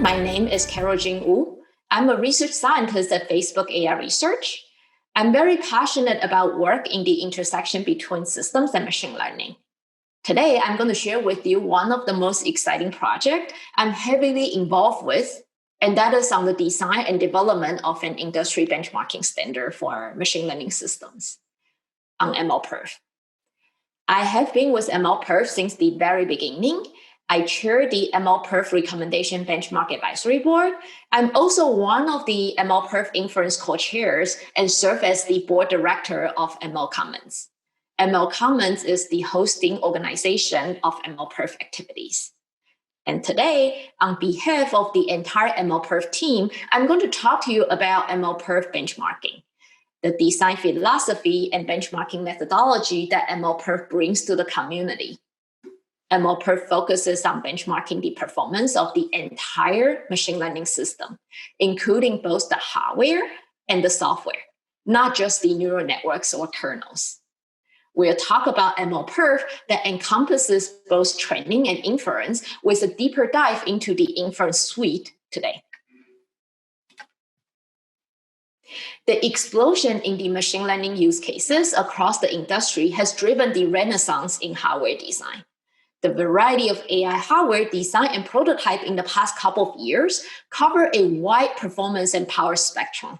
My name is Carol Jing Wu. I'm a research scientist at Facebook AI Research. I'm very passionate about work in the intersection between systems and machine learning. Today, I'm going to share with you one of the most exciting projects I'm heavily involved with, and that is on the design and development of an industry benchmarking standard for machine learning systems on MLPerf. I have been with MLPerf since the very beginning. I chair the MLPerf Recommendation Benchmark Advisory Board. I'm also one of the MLPerf Inference co-chairs and serve as the board director of ML Commons. ML Commons is the hosting organization of MLPerf activities. And today, on behalf of the entire MLPerf team, I'm going to talk to you about MLPerf benchmarking, the design philosophy and benchmarking methodology that MLPerf brings to the community. MLPerf focuses on benchmarking the performance of the entire machine learning system, including both the hardware and the software, not just the neural networks or kernels. We'll talk about MLPerf that encompasses both training and inference with a deeper dive into the inference suite today. The explosion in the machine learning use cases across the industry has driven the renaissance in hardware design. The variety of AI hardware design and prototype in the past couple of years cover a wide performance and power spectrum.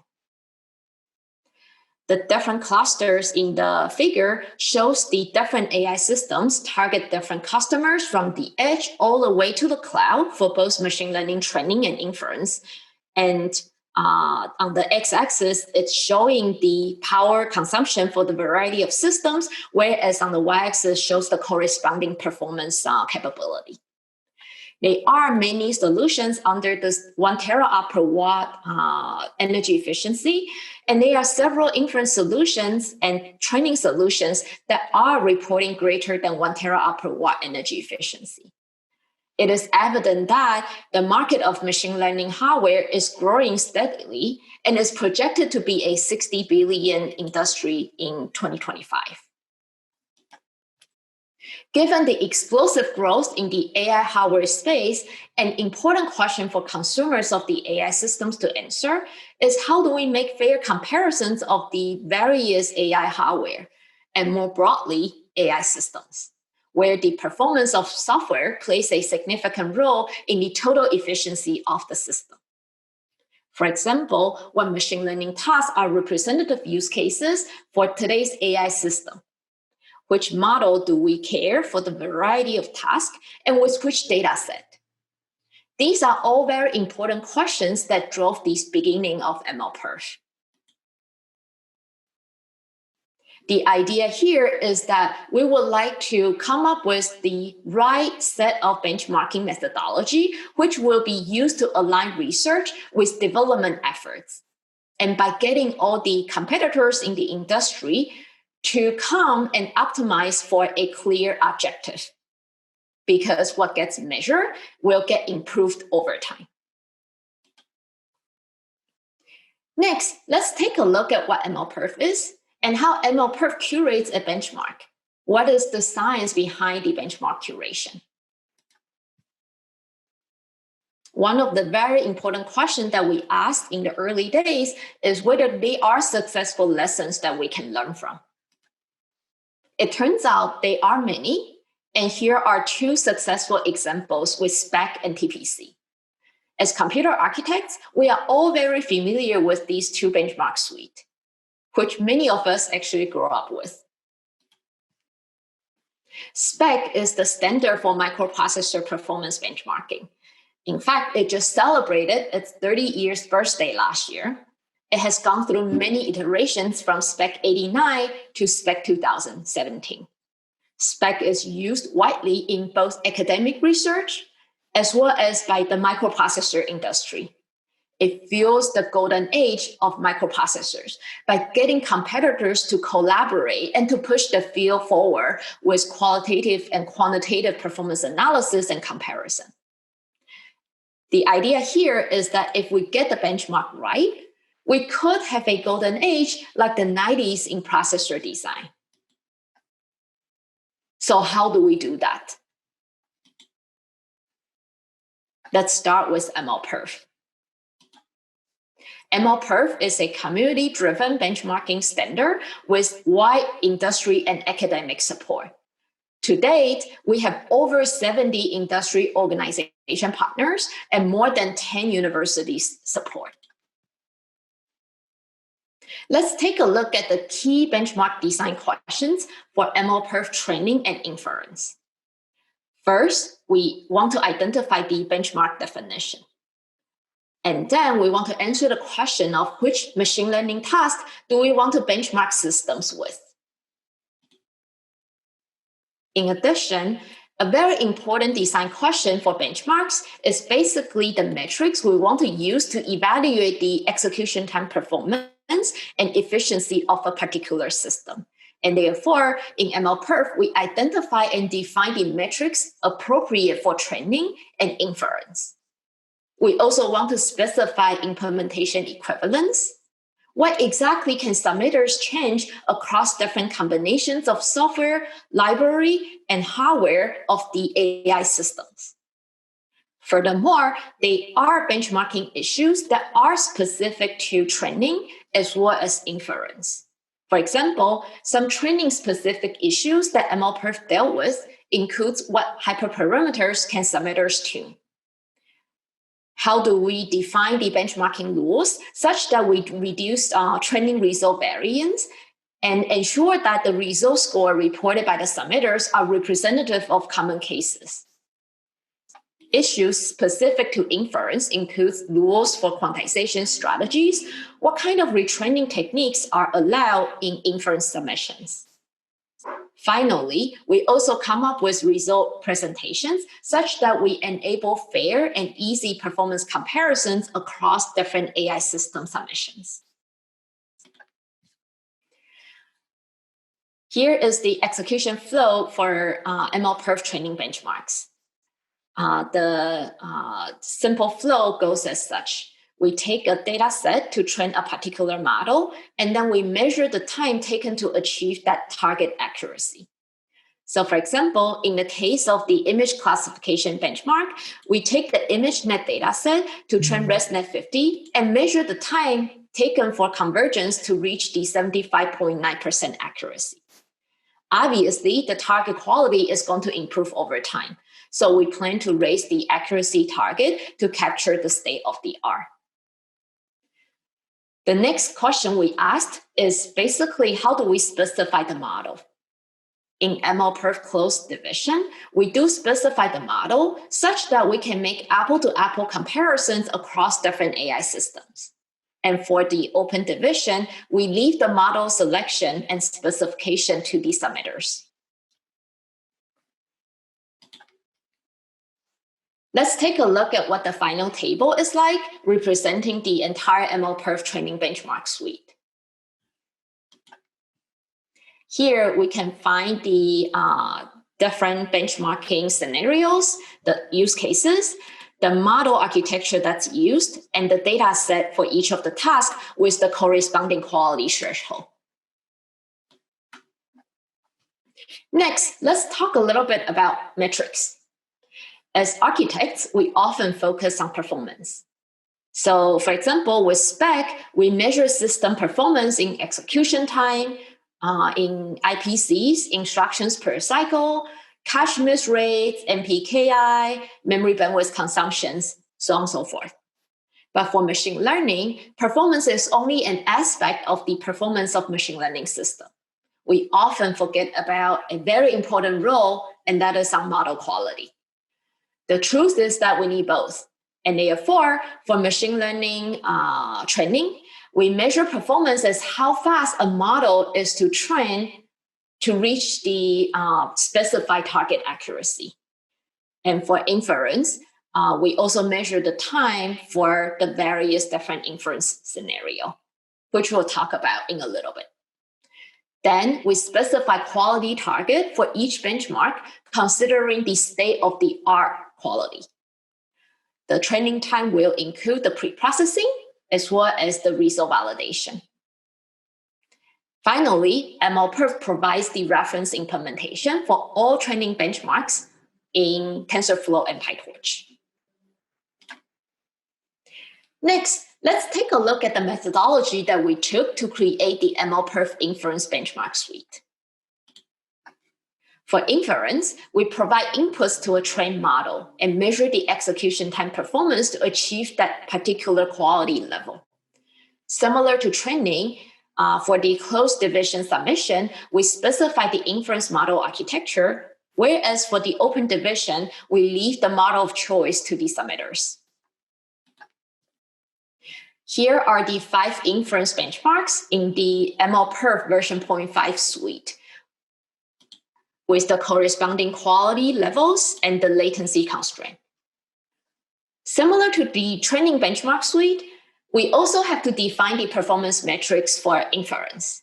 The different clusters in the figure shows the different AI systems target different customers from the edge all the way to the cloud for both machine learning training and inference. And on the x-axis, it's showing the power consumption for the variety of systems, whereas on the y-axis shows the corresponding performance capability. There are many solutions under this 1 teraopt per watt energy efficiency, and there are several inference solutions and training solutions that are reporting greater than 1 teraopt per watt energy efficiency. It is evident that the market of machine learning hardware is growing steadily and is projected to be a $60 billion industry in 2025. Given the explosive growth in the AI hardware space, an important question for consumers of the AI systems to answer is how do we make fair comparisons of the various AI hardware and more broadly, AI systems, where the performance of software plays a significant role in the total efficiency of the system. For example, when machine learning tasks are representative use cases for today's AI system, which model do we care for the variety of tasks and with which data set? These are all very important questions that drove this beginning of MLPerf. The idea here is that we would like to come up with the right set of benchmarking methodology, which will be used to align research with development efforts. And by getting all the competitors in the industry to come and optimize for a clear objective, because what gets measured will get improved over time. Next, let's take a look at what MLPerf is and how MLPerf curates a benchmark. What is the science behind the benchmark curation? One of the very important questions that we asked in the early days is whether there are successful lessons that we can learn from. It turns out there are many, and here are 2 successful examples with SPEC and TPC. As computer architects, we are all very familiar with these 2 benchmark suites, which many of us actually grew up with. SPEC is the standard for microprocessor performance benchmarking. In fact, it just celebrated its 30 years birthday last year. It has gone through many iterations from SPEC 89 to SPEC 2017. SPEC is used widely in both academic research as well as by the microprocessor industry. It fuels the golden age of microprocessors by getting competitors to collaborate and to push the field forward with qualitative and quantitative performance analysis and comparison. The idea here is that if we get the benchmark right, we could have a golden age like the 90s in processor design. So how do we do that? Let's start with MLPerf. MLPerf is a community-driven benchmarking standard with wide industry and academic support. To date, we have over 70 industry organization partners and more than 10 universities support. Let's take a look at the key benchmark design questions for MLPerf training and inference. First, we want to identify the benchmark definition. And then we want to answer the question of which machine learning task do we want to benchmark systems with. In addition, a very important design question for benchmarks is basically the metrics we want to use to evaluate the execution time performance and efficiency of a particular system. And therefore, in MLPerf, we identify and define the metrics appropriate for training and inference. We also want to specify implementation equivalence. What exactly can submitters change across different combinations of software, library, and hardware of the AI systems? Furthermore, there are benchmarking issues that are specific to training as well as inference. For example, some training-specific issues that MLPerf dealt with includes what hyperparameters can submitters tune. How do we define the benchmarking rules such that we reduce training result variance and ensure that the result score reported by the submitters are representative of common cases? Issues specific to inference include rules for quantization strategies. What kind of retraining techniques are allowed in inference submissions? Finally, we also come up with result presentations such that we enable fair and easy performance comparisons across different AI system submissions. Here is the execution flow for MLPerf training benchmarks. The simple flow goes as such. We take a data set to train a particular model, and then we measure the time taken to achieve that target accuracy. So for example, in the case of the image classification benchmark, we take the ImageNet data set to train ResNet 50 and measure the time taken for convergence to reach the 75.9% accuracy. Obviously, the target quality is going to improve over time. So we plan to raise the accuracy target to capture the state of the art. The next question we asked is basically, how do we specify the model? In MLPerf closed division, we do specify the model such that we can make apple-to-apple comparisons across different AI systems. And for the open division, we leave the model selection and specification to the submitters. Let's take a look at what the final table is like, representing the entire MLPerf training benchmark suite. Here, we can find the different benchmarking scenarios, the use cases, the model architecture that's used, and the data set for each of the tasks with the corresponding quality threshold. Next, let's talk a little bit about metrics. As architects, we often focus on performance. So for example, with spec, we measure system performance in execution time, in IPCs, instructions per cycle, cache miss rates, MPKI, memory bandwidth consumptions, so on and so forth. But for machine learning, performance is only an aspect of the performance of machine learning system. We often forget about a very important role, and that is on model quality. The truth is that we need both. And therefore, for machine learning training, we measure performance as how fast a model is to train to reach the specified target accuracy. And for inference, we also measure the time for the various different inference scenario, which we'll talk about in a little bit. Then we specify quality target for each benchmark, considering the state-of-the-art quality. The training time will include the pre-processing as well as the result validation. Finally, MLPerf provides the reference implementation for all training benchmarks in TensorFlow and PyTorch. Next, let's take a look at the methodology that we took to create the MLPerf inference benchmark suite. For inference, we provide inputs to a trained model and measure the execution time performance to achieve that particular quality level. Similar to training, for the closed division submission, we specify the inference model architecture, whereas for the open division, we leave the model of choice to the submitters. Here are the 5 inference benchmarks in the MLPerf version 0.5 suite, with the corresponding quality levels and the latency constraint. Similar to the training benchmark suite, we also have to define the performance metrics for inference.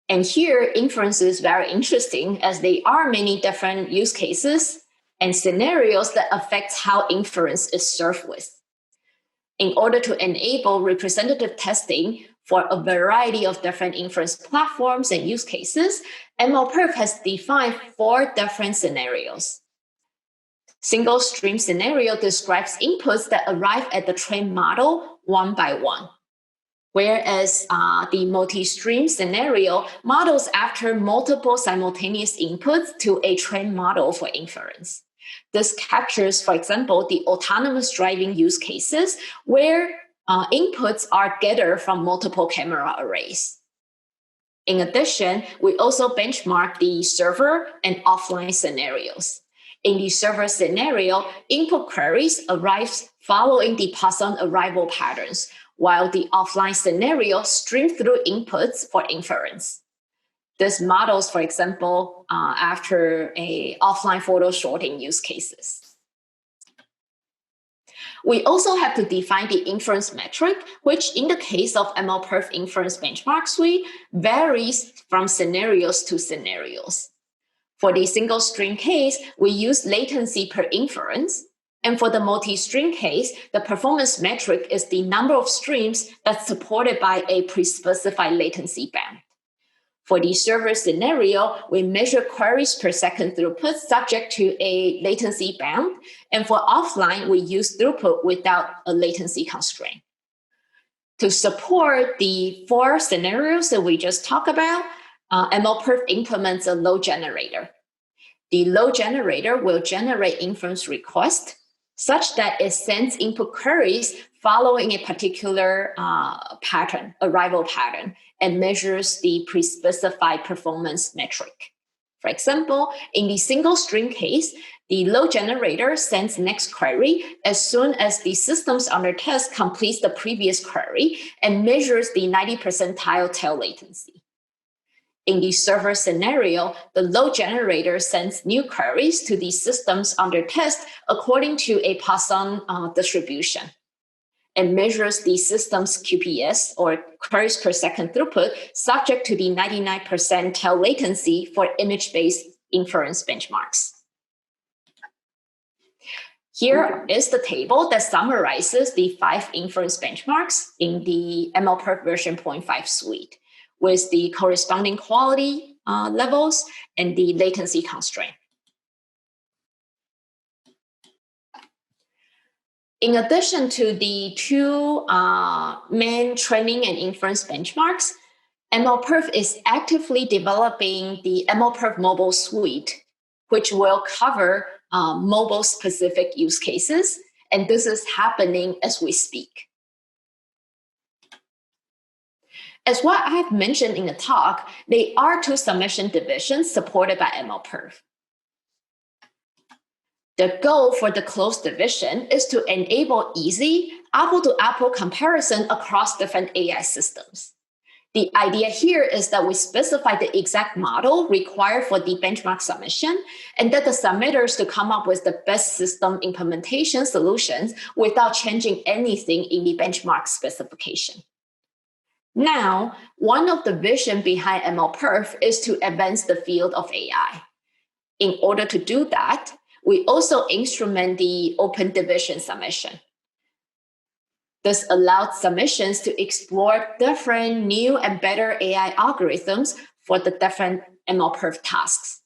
And here, inference is very interesting as there are many different use cases and scenarios that affect how inference is served with. In order to enable representative testing for a variety of different inference platforms and use cases, MLPerf has defined 4 different scenarios. Single stream scenario describes inputs that arrive at the trained model one by one, whereas the multi-stream scenario models after multiple simultaneous inputs to a trained model for inference. This captures, for example, the autonomous driving use cases where inputs are gathered from multiple camera arrays. In addition, we also benchmark the server and offline scenarios. In the server scenario, input queries arrive following the Poisson arrival patterns, while the offline scenario streams through inputs for inference. This models, for example, after a offline photo sorting use cases. We also have to define the inference metric, which in the case of MLPerf inference benchmark suite varies from scenarios to scenarios. For the single stream case, we use latency per inference. And for the multi-stream case, the performance metric is the number of streams that's supported by a pre-specified latency band. For the server scenario, we measure queries per second throughput subject to a latency bound. And for offline, we use throughput without a latency constraint. To support the 4 scenarios that we just talked about, MLPerf implements a load generator. The load generator will generate inference requests such that it sends input queries following a particular arrival pattern, and measures the pre-specified performance metric. For example, in the single stream case, the load generator sends next query as soon as the systems under test completes the previous query and measures the 90 percentile tail latency. In the server scenario, the load generator sends new queries to the systems under test according to a Poisson distribution and measures the system's QPS, or queries per second throughput, subject to the 99% tail latency for image-based inference benchmarks. Here is the table that summarizes the 5 inference benchmarks in the MLPerf version 0.5 suite, with the corresponding quality levels and the latency constraint. In addition to the 2 main training and inference benchmarks, MLPerf is actively developing the MLPerf mobile suite, which will cover mobile-specific use cases, and this is happening as we speak. As what I have mentioned in the talk, there are 2 submission divisions supported by MLPerf. The goal for the closed division is to enable easy apple-to-apple comparison across different AI systems. The idea here is that we specify the exact model required for the benchmark submission, and that the submitters to come up with the best system implementation solutions without changing anything in the benchmark specification. Now, one of the vision behind MLPerf is to advance the field of AI. In order to do that, we also instrument the open division submission. This allowed submissions to explore different new and better AI algorithms for the different MLPerf tasks.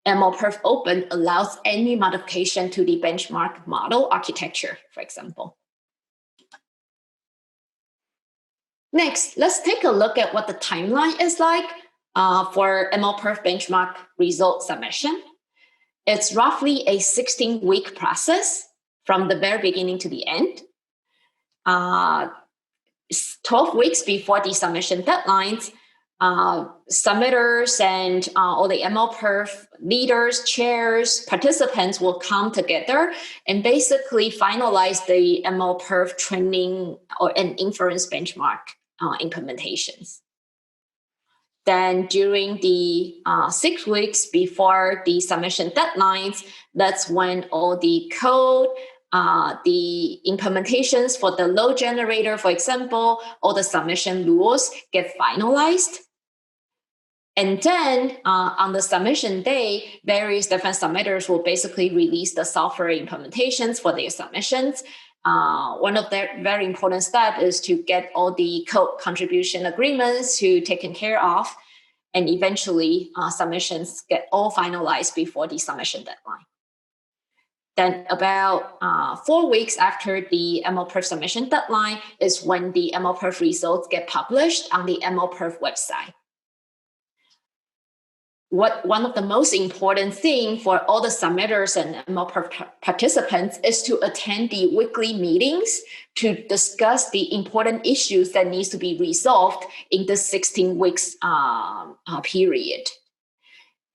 MLPerf Open allows any modification to the benchmark model architecture, for example. Next, let's take a look at what the timeline is like for MLPerf benchmark result submission. It's roughly a 16-week process from the very beginning to the end. 12 weeks before the submission deadlines, submitters and all the MLPerf leaders, chairs, participants will come together and basically finalize the MLPerf training and inference benchmark implementations. Then during the 6 weeks before the submission deadlines, that's when all the code, the implementations for the load generator, for example, all the submission rules get finalized. And then on the submission day, various different submitters will basically release the software implementations for their submissions. One of their very important steps is to get all the code contribution agreements taken care of, and eventually submissions get all finalized before the submission deadline. Then about 4 weeks after the MLPerf submission deadline is when the MLPerf results get published on the MLPerf website. One of the most important things for all the submitters and MLPerf participants is to attend the weekly meetings to discuss the important issues that needs to be resolved in the 16 weeks period.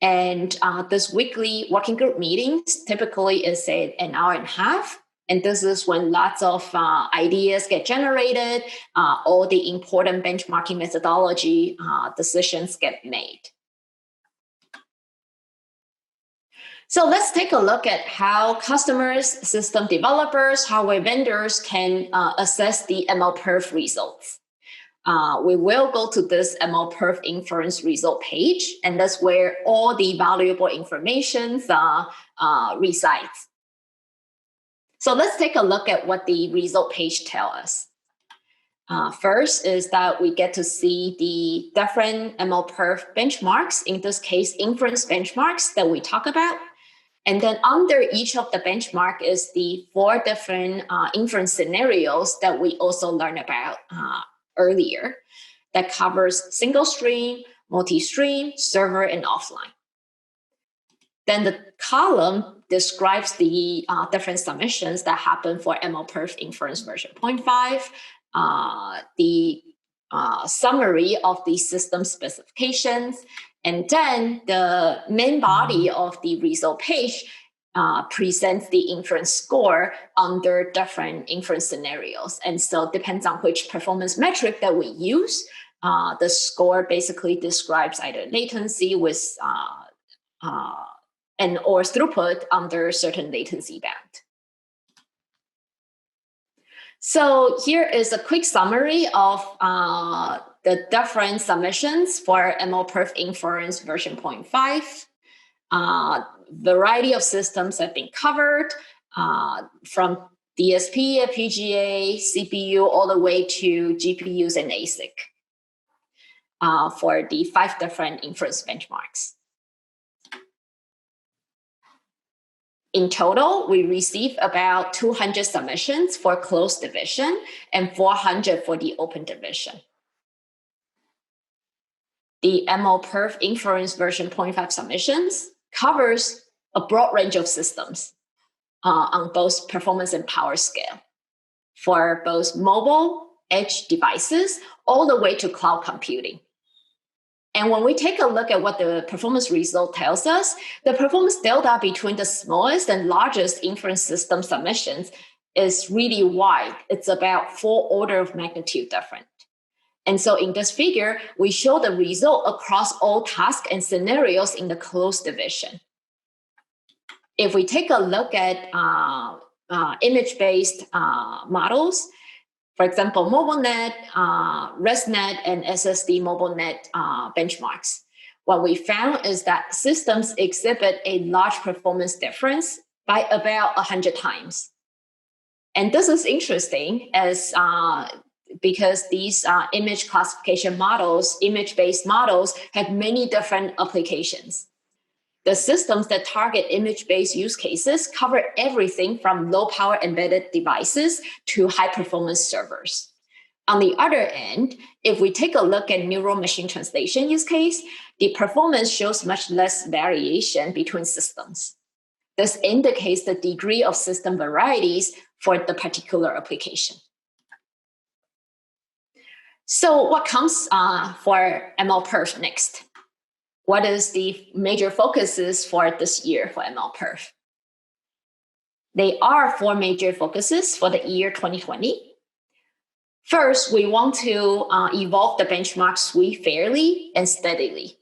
And this weekly working group meetings typically is an hour and a half. And this is when lots of ideas get generated, all the important benchmarking methodology decisions get made. So let's take a look at how customers, system developers, hardware vendors can assess the MLPerf results. We will go to this MLPerf inference result page, and that's where all the valuable information resides. So let's take a look at what the result page tells us. First is that we get to see the different MLPerf benchmarks, in this case, inference benchmarks that we talk about. And then under each of the benchmark is the 4 different inference scenarios that we also learned about earlier that covers single stream, multi-stream, server, and offline. Then the column describes the different submissions that happen for MLPerf inference version 0.5, the summary of the system specifications, and then the main body of the result page presents the inference score under different inference scenarios. And so it depends on which performance metric that we use. The score basically describes either latency with or throughput under certain latency bound. So here is a quick summary of the different submissions for MLPerf inference version 0.5. Variety of systems have been covered from DSP, FPGA, CPU, all the way to GPUs and ASIC for the 5 different inference benchmarks. In total, we received about 200 submissions for closed division and 400 for the open division. The MLPerf inference version 0.5 submissions covers a broad range of systems on both performance and power scale for both mobile, edge devices, all the way to cloud computing. And when we take a look at what the performance result tells us, the performance delta between the smallest and largest inference system submissions is really wide. It's about 4 orders of magnitude different. And so in this figure, we show the result across all tasks and scenarios in the closed division. If we take a look at image-based models, for example, MobileNet, ResNet, and SSD MobileNet benchmarks, what we found is that systems exhibit a large performance difference by about 100 times. And this is interesting because these image classification models, image-based models, have many different applications. The systems that target image-based use cases cover everything from low-power embedded devices to high-performance servers. On the other end, if we take a look at neural machine translation use case, the performance shows much less variation between systems. This indicates the degree of system varieties for the particular application. So what comes for MLPerf next? What is the major focuses for this year for MLPerf? There are 4 major focuses for the year 2020. First, we want to evolve the benchmark suite fairly and steadily.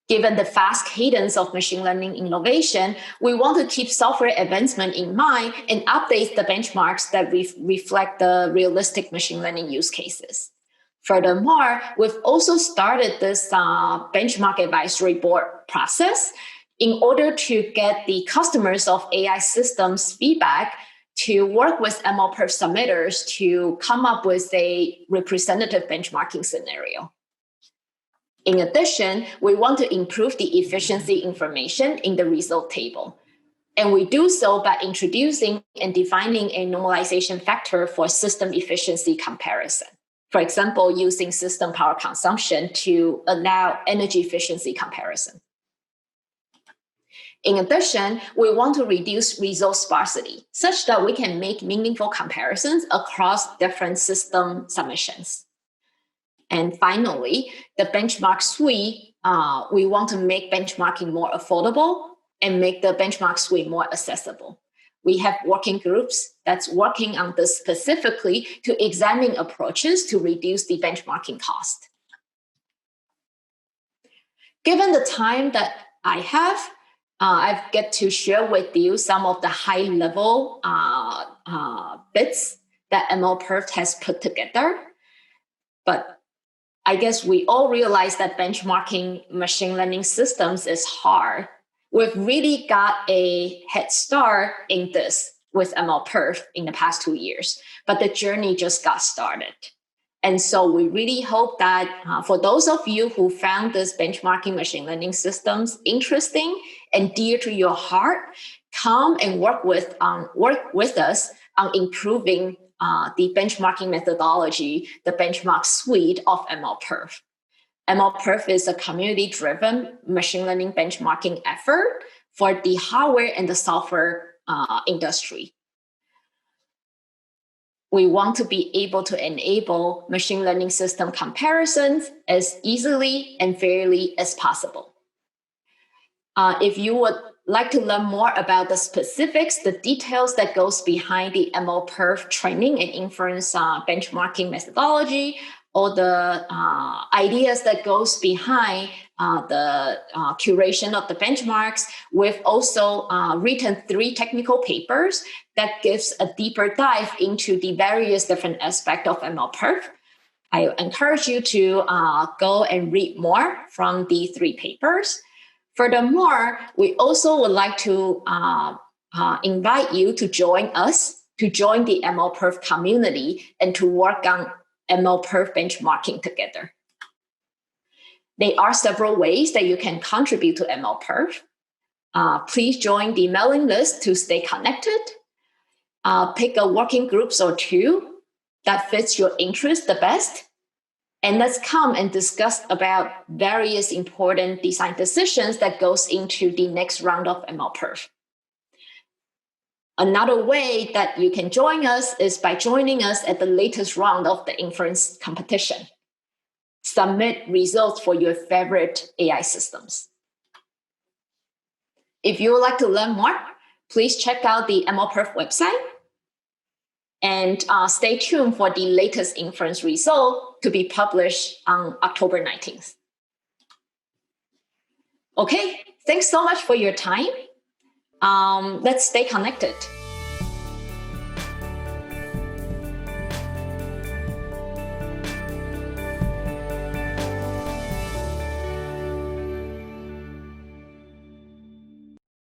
Given the fast cadence of machine learning innovation, we want to keep software advancement in mind and update the benchmarks that reflect the realistic machine learning use cases. Furthermore, we've also started this benchmark advisory board process in order to get the customers of AI systems feedback to work with MLPerf submitters to come up with a representative benchmarking scenario. In addition, we want to improve the efficiency information in the result table. And we do so by introducing and defining a normalization factor for system efficiency comparison. For example, using system power consumption to allow energy efficiency comparison. In addition, we want to reduce result sparsity such that we can make meaningful comparisons across different system submissions. And finally, the benchmark suite, we want to make benchmarking more affordable and make the benchmark suite more accessible. We have working groups that's working on this specifically to examine approaches to reduce the benchmarking cost. Given the time that I have, I get to share with you some of the high-level bits that MLPerf has put together. But I guess we all realize that benchmarking machine learning systems is hard. We've really got a head start in this with MLPerf in the past 2 years, but the journey just got started. And so we really hope that for those of you who found this benchmarking machine learning systems interesting and dear to your heart, come and work with us on improving the benchmarking methodology, the benchmark suite of MLPerf. MLPerf is a community-driven machine learning benchmarking effort for the hardware and the software industry. We want to be able to enable machine learning system comparisons as easily and fairly as possible. If you would like to learn more about the specifics, the details that goes behind the MLPerf training and inference benchmarking methodology, or the ideas that goes behind the curation of the benchmarks, we've also written 3 technical papers that gives a deeper dive into the various different aspects of MLPerf. I encourage you to go and read more from the 3 papers. Furthermore, we also would like to invite you to join us, to join the MLPerf community and to work on MLPerf benchmarking together. There are several ways that you can contribute to MLPerf. Please join the mailing list to stay connected. Pick a working groups or 2 that fits your interest the best. And let's come and discuss about various important design decisions that goes into the next round of MLPerf. Another way that you can join us is by joining us at the latest round of the inference competition. Submit results for your favorite AI systems. If you would like to learn more, please check out the MLPerf website and stay tuned for the latest inference result to be published on October 19th. Okay, thanks so much for your time. Let's stay connected.